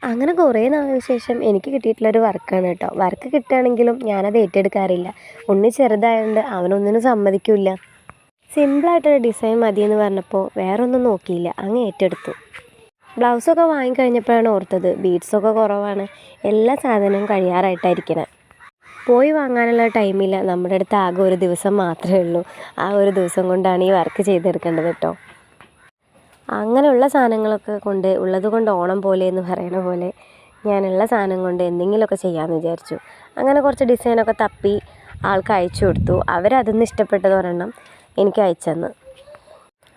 അങ്ങനെ കുറേ നാളിന് ശേഷം എനിക്ക് കിട്ടിയിട്ടുള്ളൊരു വർക്കാണ് കേട്ടോ. വർക്ക് കിട്ടുകയാണെങ്കിലും ഞാനത് ഏറ്റെടുക്കാറില്ല. ഉണ്ണി ചെറുതായതുകൊണ്ട് അവനൊന്നിനും സമ്മതിക്കില്ല. സിമ്പിളായിട്ടൊരു ഡിസൈൻ മതിയെന്ന് പറഞ്ഞപ്പോൾ വേറൊന്നും നോക്കിയില്ല, അങ്ങ് ഏറ്റെടുത്തു. ബ്ലൗസൊക്കെ വാങ്ങിക്കഴിഞ്ഞപ്പോഴാണ് ഓർത്തത് ബീഡ്സൊക്കെ കുറവാണ്, എല്ലാ സാധനവും കഴിയാറായിട്ടായിരിക്കണം. പോയി വാങ്ങാനുള്ള ടൈമില്ല, നമ്മുടെ അടുത്ത് ആകെ ഒരു ദിവസം മാത്രമേ ഉള്ളൂ. ആ ഒരു ദിവസം കൊണ്ടാണ് ഈ വർക്ക് ചെയ്തെടുക്കേണ്ടത് കേട്ടോ. അങ്ങനെയുള്ള സാധനങ്ങളൊക്കെ കൊണ്ട് ഉള്ളത് കൊണ്ട് ഓണം പോലെ എന്ന് പറയണ പോലെ ഞാനുള്ള സാധനം കൊണ്ട് എന്തെങ്കിലുമൊക്കെ ചെയ്യാമെന്ന് വിചാരിച്ചു. അങ്ങനെ കുറച്ച് ഡിസൈനൊക്കെ തപ്പി ആൾക്ക് അയച്ചു കൊടുത്തു. അവരതൊന്ന് ഇഷ്ടപ്പെട്ടത് ഒരെണ്ണം എനിക്ക് അയച്ചു തന്നു.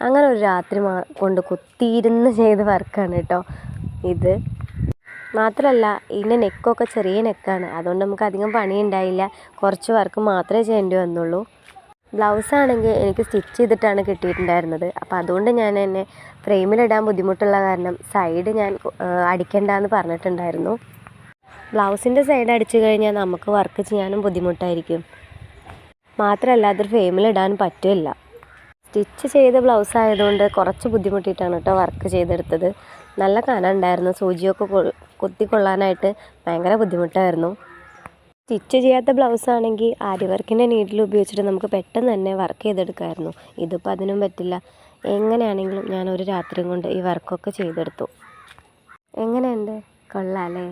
അങ്ങനെ ഒരു രാത്രി കൊണ്ട് കുത്തിയിരുന്ന് ചെയ്ത വർക്കാണ് കേട്ടോ ഇത്. മാത്രമല്ല ഇതിൻ്റെ നെക്കൊക്കെ ചെറിയ നെക്കാണ്, അതുകൊണ്ട് നമുക്ക് അധികം പണിയുണ്ടായില്ല. കുറച്ച് വർക്ക് മാത്രമേ ചെയ്യേണ്ടി വന്നുള്ളൂ. ബ്ലൗസാണെങ്കിൽ എനിക്ക് സ്റ്റിച്ച് ചെയ്തിട്ടാണ് കിട്ടിയിട്ടുണ്ടായിരുന്നത്. അപ്പോൾ അതുകൊണ്ട് ഞാൻ എന്നെ ഫ്രെയിമിലിടാൻ ബുദ്ധിമുട്ടുള്ള കാരണം സൈഡ് ഞാൻ അടിക്കണ്ടെന്ന് പറഞ്ഞിട്ടുണ്ടായിരുന്നു. ബ്ലൗസിൻ്റെ സൈഡ് അടിച്ചു കഴിഞ്ഞാൽ നമുക്ക് വർക്ക് ചെയ്യാനും ബുദ്ധിമുട്ടായിരിക്കും. മാത്രമല്ല അതൊരു ഫ്രെയിമിലിടാനും പറ്റില്ല. സ്റ്റിച്ച് ചെയ്ത ബ്ലൗസ് ആയതുകൊണ്ട് കുറച്ച് ബുദ്ധിമുട്ടിയിട്ടാണ് കേട്ടോ വർക്ക് ചെയ്തെടുത്തത്. നല്ല കനം ഉണ്ടായിരുന്നു, സൂചിയൊക്കെ കുത്തിക്കൊള്ളാനായിട്ട് ഭയങ്കര ബുദ്ധിമുട്ടായിരുന്നു. സ്റ്റിച്ച് ചെയ്യാത്ത ബ്ലൗസാണെങ്കിൽ ആരി വർക്കിൻ്റെ നീഡിൽ ഉപയോഗിച്ചിട്ട് നമുക്ക് പെട്ടെന്ന് തന്നെ വർക്ക് ചെയ്തെടുക്കാമായിരുന്നു. ഇതിപ്പോൾ അതിനും പറ്റില്ല. എങ്ങനെയാണെങ്കിലും ഞാൻ ഒരു രാത്രി കൊണ്ട് ഈ വർക്കൊക്കെ ചെയ്തെടുത്തു. എങ്ങനെയുണ്ട്? കൊള്ളാം അല്ലേ?